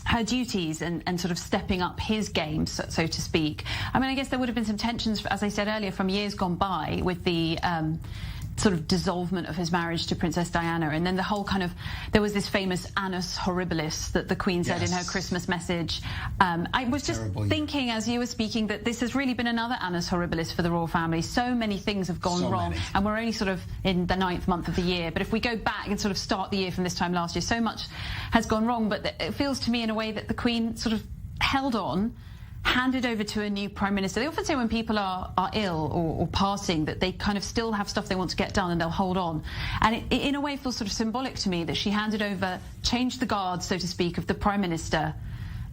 her duties and sort of stepping up his game, so to speak. I mean, I guess there would have been some tensions, as I said earlier, from years gone by with the sort of dissolvement of his marriage to Princess Diana, and then the whole kind of, there was this famous annus horribilis that the Queen said in her Christmas message. I was just thinking as you were speaking that this has really been another annus horribilis for the royal family. So many things have gone wrong, and we're only sort of in the 9th month of the year, but if we go back and sort of start the year from this time last year, so much has gone wrong. But it feels to me in a way that the Queen sort of held on, handed over to a new prime minister. They often say when people are ill or passing that they kind of still have stuff they want to get done and they'll hold on. And it in a way feels sort of symbolic to me that she handed over, changed the guard, so to speak, of the prime minister,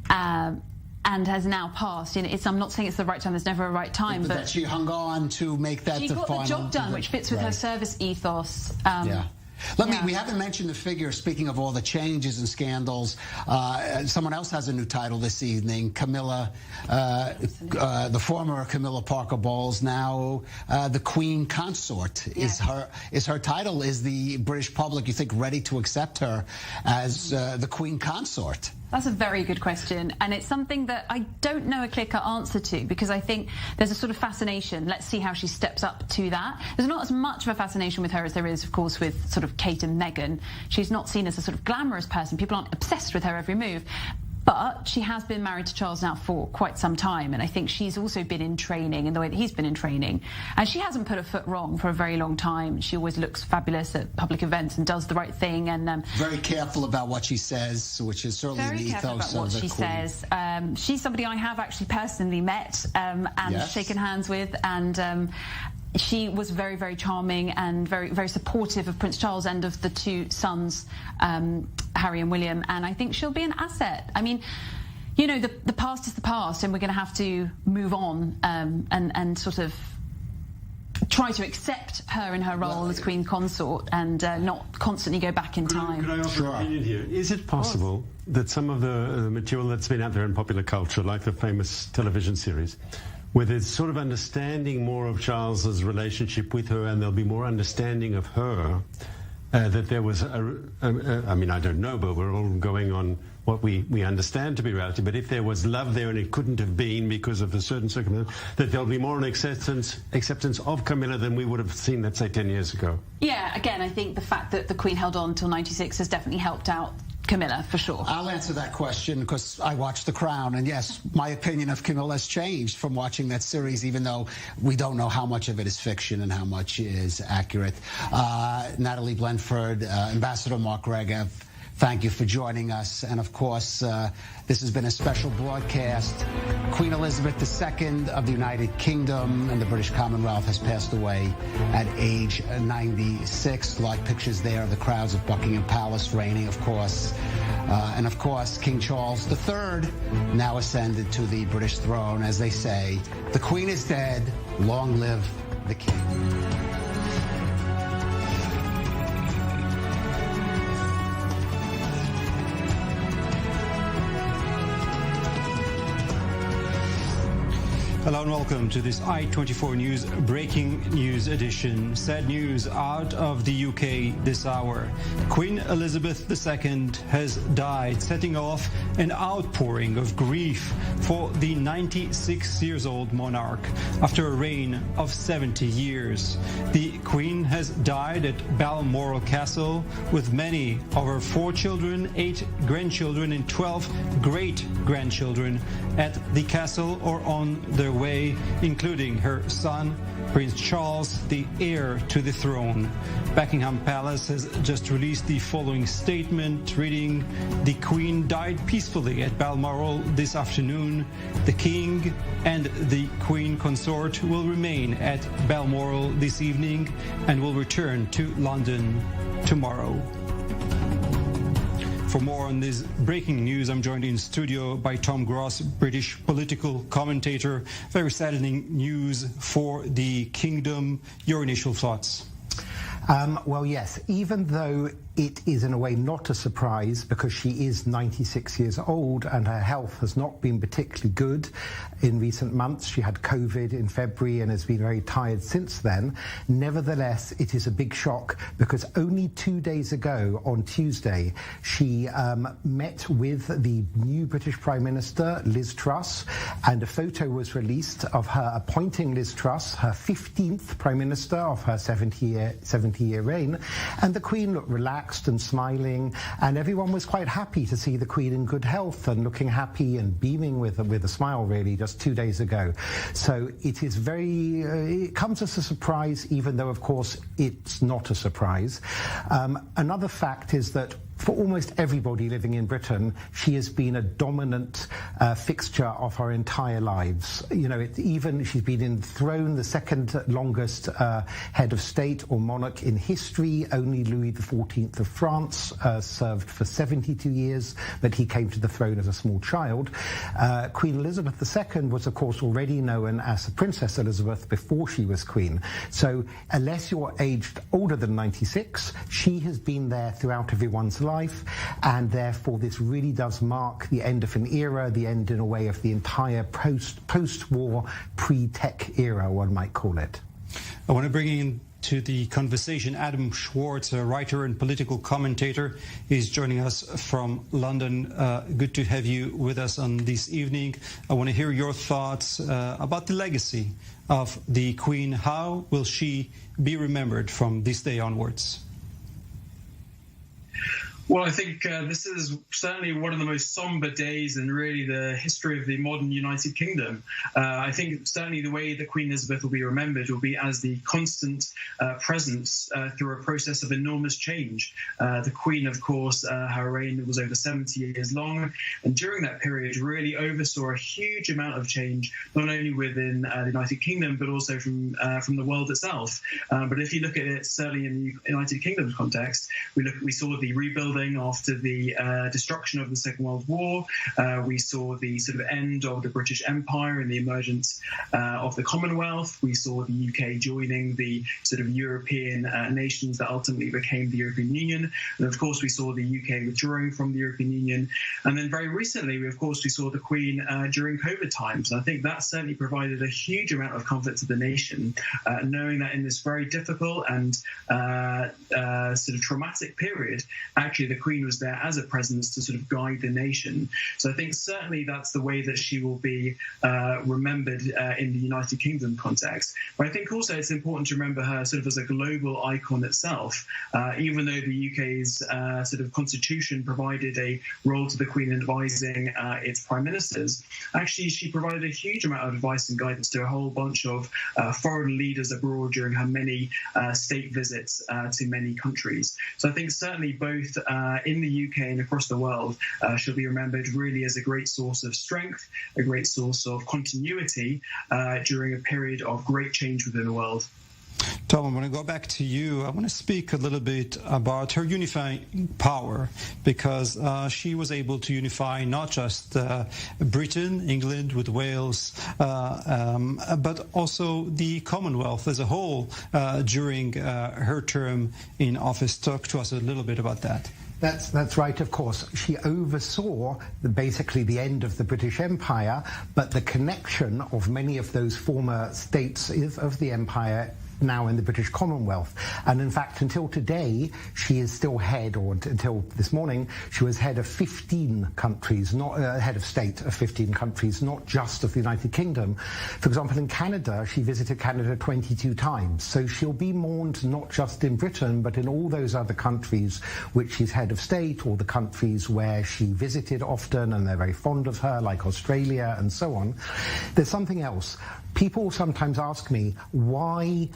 and has now passed. I'm not saying it's the right time, there's never a right time, but she hung on to make that the final. She got the job done, which fits with her service ethos. We haven't mentioned the figure, speaking of all the changes and scandals. Someone else has a new title this evening, Camilla, the former Camilla Parker Bowles, now the Queen Consort is her title. Is the British public, you think, ready to accept her as the Queen Consort? That's a very good question, and it's something that I don't know a clear-cut answer to, because I think there's a sort of fascination. Let's see how she steps up to that. There's not as much of a fascination with her as there is, of course, with sort of Kate and Meghan. She's not seen as a sort of glamorous person. People aren't obsessed with her every move. But she has been married to Charles now for quite some time, and I think she's also been in training in the way that he's been in training. And she hasn't put a foot wrong for a very long time. She always looks fabulous at public events and does the right thing. And very careful about what she says, which is certainly the ethos of the Queen. Says. She's somebody I have actually personally met and shaken hands with, and she was very, very charming and very, very supportive of Prince Charles and of the two sons, Harry and William, and I think she'll be an asset. I mean, you know, the past is the past, and we're going to have to move on and sort of try to accept her in her role as Queen Consort and not constantly go back in time. Could I offer an opinion here? Is it possible that some of the material that's been out there in popular culture, like the famous television series, where there's sort of understanding more of Charles's relationship with her, and there'll be more understanding of her, that there was I mean, I don't know, but we're all going on what we understand to be reality, but if there was love there and it couldn't have been because of a certain circumstance, that there'll be more an acceptance of Camilla than we would have seen, let's say, 10 years ago. Yeah, again, I think the fact that the Queen held on until 96 has definitely helped out Camilla, for sure. I'll answer that question because I watched The Crown, and yes, my opinion of Camilla has changed from watching that series, even though we don't know how much of it is fiction and how much is accurate. Natalie Blenford, Ambassador Mark Regev, thank you for joining us. And of course, this has been a special broadcast. Queen Elizabeth II of the United Kingdom and the British Commonwealth has passed away at age 96. Live pictures there of the crowds at Buckingham Palace, reigning, of course. And of course, King Charles III now ascended to the British throne. As they say, the Queen is dead, long live the King. Hello and welcome to this I24 News breaking news edition. Sad news out of the UK this hour. Queen Elizabeth II has died, setting off an outpouring of grief for the 96-year-old monarch after a reign of 70 years. The Queen has died at Balmoral Castle with many of her 4 children, 8 grandchildren and 12 great-grandchildren at the castle or on their way, including her son, Prince Charles, the heir to the throne. Buckingham Palace has just released the following statement, reading, "The Queen died peacefully at Balmoral this afternoon. The King and the Queen Consort will remain at Balmoral this evening and will return to London tomorrow." For more on this breaking news, I'm joined in studio by Tom Gross, British political commentator. Very saddening news for the kingdom. Your initial thoughts? Well, yes, even though it is in a way not a surprise because she is 96 years old and her health has not been particularly good in recent months. She had COVID in February and has been very tired since then. Nevertheless, it is a big shock because only 2 days ago on Tuesday, she met with the new British Prime Minister, Liz Truss, and a photo was released of her appointing Liz Truss, her 15th Prime Minister of her 70-year reign, and the Queen looked relaxed and smiling, and everyone was quite happy to see the Queen in good health and looking happy and beaming with a smile, really, just 2 days ago. So it is it comes as a surprise, even though, of course, it's not a surprise. Another fact is that for almost everybody living in Britain, she has been a dominant fixture of her entire lives. You know, she's been enthroned the second longest head of state or monarch in history. Only Louis XIV of France served for 72 years, but he came to the throne as a small child. Queen Elizabeth II was, of course, already known as Princess Elizabeth before she was queen. So unless you're aged older than 96, she has been there throughout everyone's life, and therefore this really does mark the end of an era, the end in a way of the entire post-war pre-tech era, one might call it. I want to bring in to the conversation Adam Schwartz, a writer and political commentator, is joining us from London. Good to have you with us on this evening. I want to hear your thoughts about the legacy of the Queen. How will she be remembered from this day onwards? Well, I think this is certainly one of the most somber days in really the history of the modern United Kingdom. I think certainly the way that Queen Elizabeth will be remembered will be as the constant presence through a process of enormous change. The Queen, of course, her reign was over 70 years long, and during that period really oversaw a huge amount of change, not only within the United Kingdom, but also from the world itself. But if you look at it, certainly in the United Kingdom's context, we saw the rebuilding after the destruction of the Second World War. We saw the sort of end of the British Empire and the emergence of the Commonwealth. We saw the UK joining the sort of European nations that ultimately became the European Union. And of course, we saw the UK withdrawing from the European Union. And then very recently, we saw the Queen during COVID times. And I think that certainly provided a huge amount of comfort to the nation, knowing that in this very difficult and sort of traumatic period, actually the Queen was there as a presence to sort of guide the nation. So I think certainly that's the way that she will be remembered in the United Kingdom context. But I think also it's important to remember her sort of as a global icon itself. Even though the UK's sort of constitution provided a role to the Queen in advising its prime ministers, actually she provided a huge amount of advice and guidance to a whole bunch of foreign leaders abroad during her many state visits to many countries. So I think certainly both in the UK and across the world she'll be remembered really as a great source of strength, a great source of continuity during a period of great change within the world. Tom, I want to go back to you. I want to speak a little bit about her unifying power, because she was able to unify not just Britain, England with Wales, but also the Commonwealth as a whole during her term in office. Talk to us a little bit about that. That's right, of course. She oversaw basically the end of the British Empire, but the connection of many of those former states of the empire now in the British Commonwealth. And in fact, until today, she is still head, or until this morning, she was head of 15 countries, not head of state of 15 countries, not just of the United Kingdom. For example, in Canada, she visited Canada 22 times. So she'll be mourned not just in Britain, but in all those other countries which she's head of state, or the countries where she visited often and they're very fond of her, like Australia and so on. There's something else. People sometimes ask me, why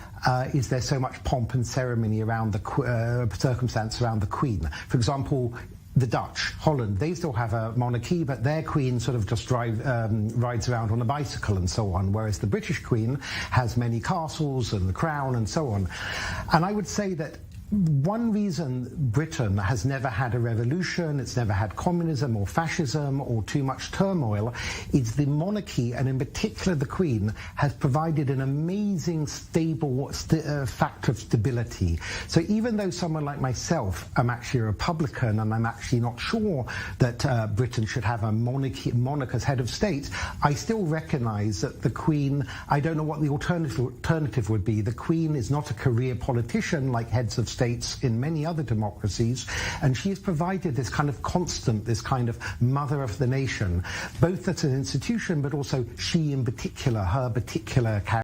is there so much pomp and ceremony around the circumstance around the Queen? For example, the Dutch, Holland, they still have a monarchy, but their Queen sort of just rides around on a bicycle and so on, whereas the British Queen has many castles and the crown and so on. And I would say that one reason Britain has never had a revolution, it's never had communism or fascism or too much turmoil, is the monarchy, and in particular the Queen, has provided an amazing stable factor of stability. So even though someone like myself, I'm actually a Republican and I'm actually not sure that Britain should have a monarch as head of state, I still recognise that the Queen, I don't know what the alternative would be. The Queen is not a career politician like heads of states in many other democracies, and she has provided this kind of constant, this kind of mother of the nation, both as an institution, but also she in particular, her particular character.